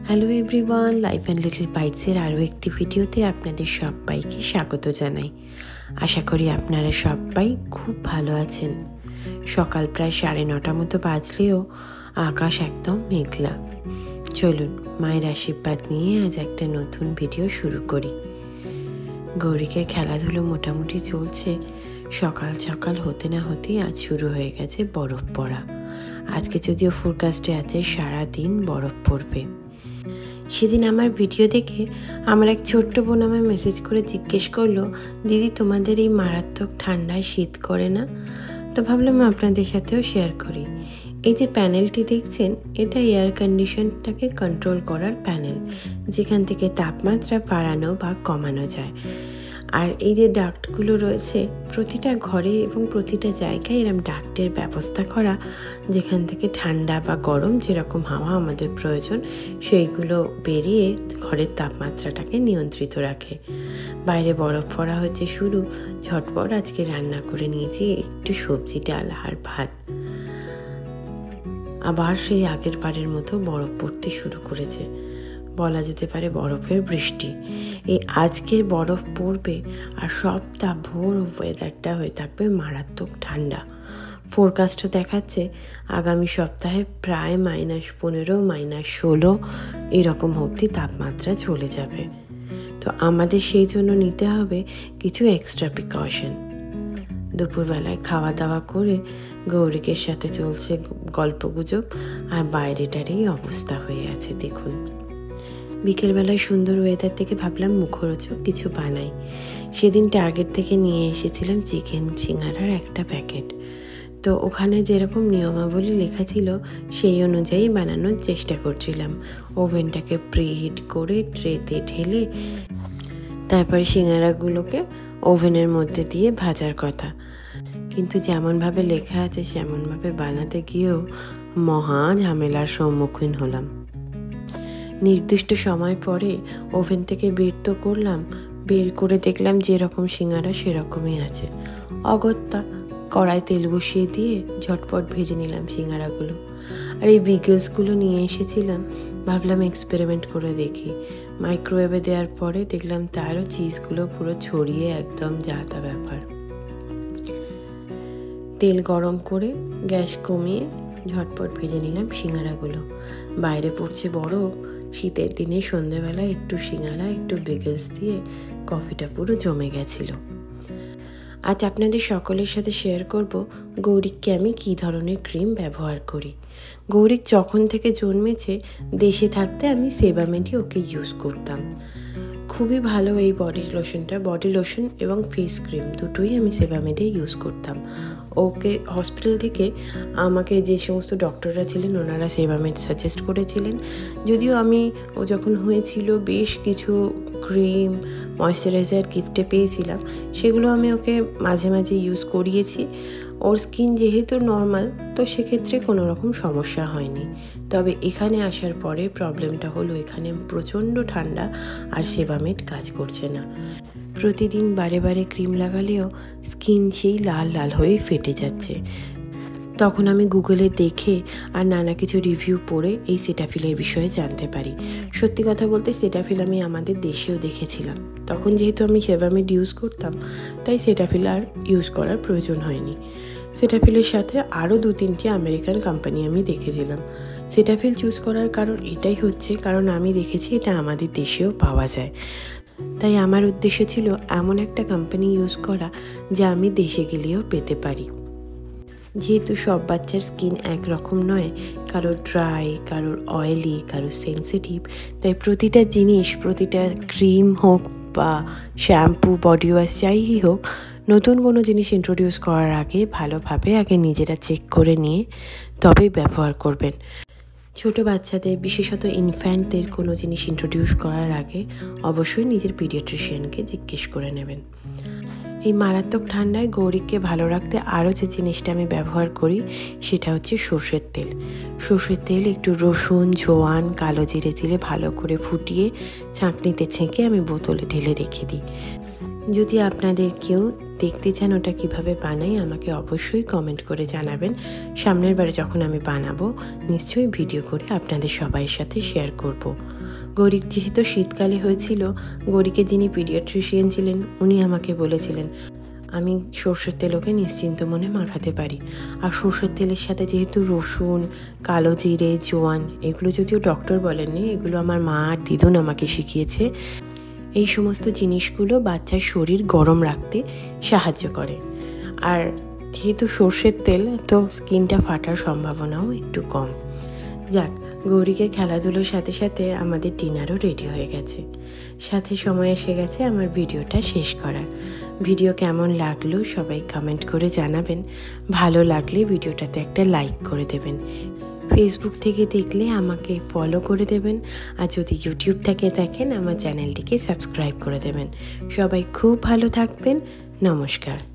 Hello everyone, life and little বাইটসের আরও একটি ভিডিওতে আপনাদের সবাইকে স্বাগত জানাই। আশা করি আপনারা সবাই খুব ভালো আছেন। সকাল প্রায় 9:30 মতো বাজলেও আকাশ একদম মেঘলা। চলুন মায়ের আশীর্বাদ নিয়ে আজ একটা নতুন ভিডিও শুরু করি। গৌরিকের খেলাধুলো মোটামুটি চলছে। সকাল সকাল হতে না হতেই আজ শুরু হয়ে গেছে বরফ পড়া। আজকে যদিও ফোরকাস্টে আছে সারাদিন বরফ পড়বে। সেদিন আমার ভিডিও দেখে আমার এক ছোট্ট বোন আমায় মেসেজ করে জিজ্ঞেস করলো, দিদি তোমাদের এই মারাত্মক ঠান্ডায় শীত করে না? তো ভাবলাম আপনাদের সাথেও শেয়ার করি। এই যে প্যানেলটি দেখছেন, এটা এয়ার কন্ডিশনটাকে কন্ট্রোল করার প্যানেল, যেখান থেকে তাপমাত্রা বাড়ানো বা কমানো যায়। আর এই যে ডাক্টগুলো রয়েছে, প্রতিটা ঘরে এবং প্রতিটা জায়গায় এরকম ডাক্টের ব্যবস্থা করা, যেখান থেকে ঠান্ডা বা গরম যেরকম হাওয়া আমাদের প্রয়োজন সেইগুলো বেরিয়ে ঘরের তাপমাত্রাটাকে নিয়ন্ত্রিত রাখে। বাইরে বরফ পড়া হচ্ছে শুরু। ঝটপট আজকে রান্না করে নিয়েছি একটু সবজি, ডাল আর ভাত। আবার সেই আগের বারের মতো বরফ পড়তে শুরু করেছে। বলা যেতে পারে বরফের বৃষ্টি। এই আজকের বরফ পড়বে আর সপ্তাহভর ওয়েদারটা হয়ে থাকবে মারাত্মক ঠান্ডা। ফোরকাস্টে দেখাচ্ছে আগামী সপ্তাহে প্রায় -15, -16 এরকম অবধি তাপমাত্রা চলে যাবে। তো আমাদের সেই জন্য নিতে হবে কিছু এক্সট্রা প্রিকশন। দুপুরবেলায় খাওয়া দাওয়া করে গৌরিকের সাথে চলছে গল্পগুজব, আর বাইরেটার এই অবস্থা হয়ে আছে দেখুন। বিকেলবেলায় সুন্দর ওয়েদার থেকে ভাবলাম মুখরোচক কিছু বানাই। সেদিন টার্গেট থেকে নিয়ে এসেছিলাম চিকেন সিঙ্গারার একটা প্যাকেট। তো ওখানে যেরকম নিয়মাবলী লেখা ছিল সেই অনুযায়ী বানানোর চেষ্টা করছিলাম। ওভেনটাকে প্রিহিট করে ট্রেতে ঢেলে তারপরে সিঙ্গারাগুলোকে ওভেনের মধ্যে দিয়ে ভাজার কথা। কিন্তু যেমনভাবে লেখা আছে সেমনভাবে বানাতে গিয়েও মহা ঝামেলার সম্মুখীন হলাম। নির্দিষ্ট সময় পরে ওভেন থেকে বের তো করলাম, বের করে দেখলাম যেরকম সিঙ্গারা সেরকমই আছে। অগত্যা কড়াই তেল বসিয়ে দিয়ে ঝটপট ভেজে নিলাম সিঙ্গারাগুলো। আর এই বিগলসগুলো নিয়ে এসেছিলাম, ভাবলাম এক্সপেরিমেন্ট করে দেখি। মাইক্রোওয়েভে দেওয়ার পরে দেখলাম তারও চিজগুলো পুরো ছড়িয়ে একদম যা তা ব্যাপার। তেল গরম করে গ্যাস কমিয়ে ঝটপট ভেজে নিলাম সিঙ্গারাগুলো। বাইরে পড়ছে বরফ। শীতের দিনে সন্ধ্যেবেলা একটু সিঙ্গারা একটু বেগলস দিয়ে কফিটা পুরো জমে গেছিল। আজ আপনাদের সকলের সাথে শেয়ার করব গৌরিককে আমি কী ধরনের ক্রিম ব্যবহার করি। গৌরিক যখন থেকে জন্মেছে দেশে থাকতে আমি সেবামেডই ওকে ইউজ করতাম। খুবই ভালো এই বডি লোশনটা। বডি লোশন এবং ফেস ক্রিম দুটোই আমি সেবামেডে ইউজ করতাম। ওকে হসপিটাল থেকে আমাকে যে সমস্ত ডক্টররা ছিলেন ওনারা সেবামেড সাজেস্ট করেছিলেন। যদিও আমি ও যখন হয়েছিল বেশ কিছু ক্রিম ময়শ্চারাইজার গিফটে পেয়েছিলাম, সেগুলো আমি ওকে মাঝে মাঝে ইউজ করিয়েছি। ওর স্কিন যেহেতু নর্মাল, তো সেক্ষেত্রে কোনো রকম সমস্যা হয়নি। তবে এখানে আসার পরে প্রবলেমটা হলো এখানে প্রচণ্ড ঠান্ডা আর সেবামেড কাজ করছে না। প্রতিদিন বারে বারে ক্রিম লাগালেও স্কিন সেই লাল লাল হয়ে ফেটে যাচ্ছে। তখন আমি গুগলে দেখে আর নানা কিছু রিভিউ পড়ে এই সেটাফিলের বিষয়ে জানতে পারি। সত্যি কথা বলতে সেটাফিল আমি আমাদের দেশেও দেখেছিলাম। তখন যেহেতু আমি সেবামেড ইউজ করতাম, তাই সেটাফিল আর ইউজ করার প্রয়োজন হয়নি। সেটাফিলের সাথে আরও 2-3টি আমেরিকান কোম্পানি আমি দেখেছিলাম। সেটাফিল চুজ করার কারণ এটাই হচ্ছে, কারণ আমি দেখেছি এটা আমাদের দেশেও পাওয়া যায়। তাই আমার উদ্দেশ্য ছিল এমন একটা কোম্পানি ইউজ করা যা আমি দেশে গেলেও পেতে পারি। যেহেতু সব বাচ্চার স্কিন একরকম নয়, কারোর ড্রাই, কারোর অয়েলি, কারোর সেন্সিটিভ, তাই প্রতিটা জিনিস, প্রতিটা ক্রিম হোক বা শ্যাম্পু, বডি ওয়াশ যাই হোক, নতুন কোনো জিনিস ইন্ট্রোডিউস করার আগে ভালোভাবে আগে নিজেরা চেক করে নিয়ে তবেই ব্যবহার করবেন। ছোট বাচ্চাদের, বিশেষত ইনফ্যান্টদের কোনো জিনিস ইন্ট্রোডিউস করার আগে অবশ্যই নিজের পিডিয়াট্রিশিয়ানকে জিজ্ঞেস করে নেবেন। এই মারাত্মক ঠান্ডায় গৌরিককে ভালো রাখতে আরও যে জিনিসটা আমি ব্যবহার করি সেটা হচ্ছে সর্ষের তেল। সর্ষের তেল একটু রসুন, জোয়ান, কালো জিরে দিলে ভালো করে ফুটিয়ে ছাঁকনিতে ছেঁকে আমি বোতলে ঢেলে রেখে দিই। যদি আপনাদের কেউ দেখতে চান ওটা কিভাবে বানাই আমাকে অবশ্যই কমেন্ট করে জানাবেন। সামনের বারে যখন আমি বানাবো নিশ্চয়ই ভিডিও করে আপনাদের সবাইয়ের সাথে শেয়ার করব। গৌরী যেহেতু শীতকালে হয়েছিল, গৌরীকে যিনি পিডিয়াট্রিশিয়ান ছিলেন উনি আমাকে বলেছিলেন আমি সর্ষের তেল ওকে নিশ্চিন্ত মনে মাখাতে পারি। আর সর্ষের তেলের সাথে যেহেতু রসুন, কালো জিরে, জোয়ান এগুলো যদিও ডক্টর বলেননি, এগুলো আমার মা আর দিদুন আমাকে শিখিয়েছে। এই সমস্ত জিনিসগুলো বাচ্চার শরীর গরম রাখতে সাহায্য করে। আর যেহেতু সর্ষের তেল তো স্কিনটা ফাটার সম্ভাবনাও একটু কম। যাক, গৌরীকে খেলাধুলোর সাথে সাথে আমাদের ডিনারও রেডি হয়ে গেছে। সাথে সময় এসে গেছে আমার ভিডিওটা শেষ করার। ভিডিও কেমন লাগলো সবাই কমেন্ট করে জানাবেন। ভালো লাগলে ভিডিওটাতে একটা লাইক করে দেবেন। ফেসবুক থেকে দেখলে আমাকে ফলো করে দেবেন, আর যদি ইউটিউব থেকে দেখেন আমার চ্যানেলটিকে সাবস্ক্রাইব করে দেবেন। সবাই খুব ভালো থাকবেন। নমস্কার।